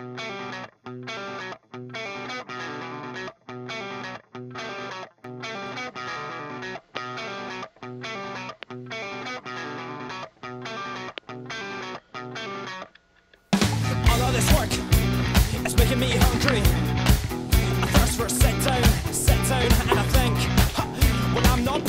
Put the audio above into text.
All of this work is making me hungry. I thirst for a sit down, and I think, well, I'm not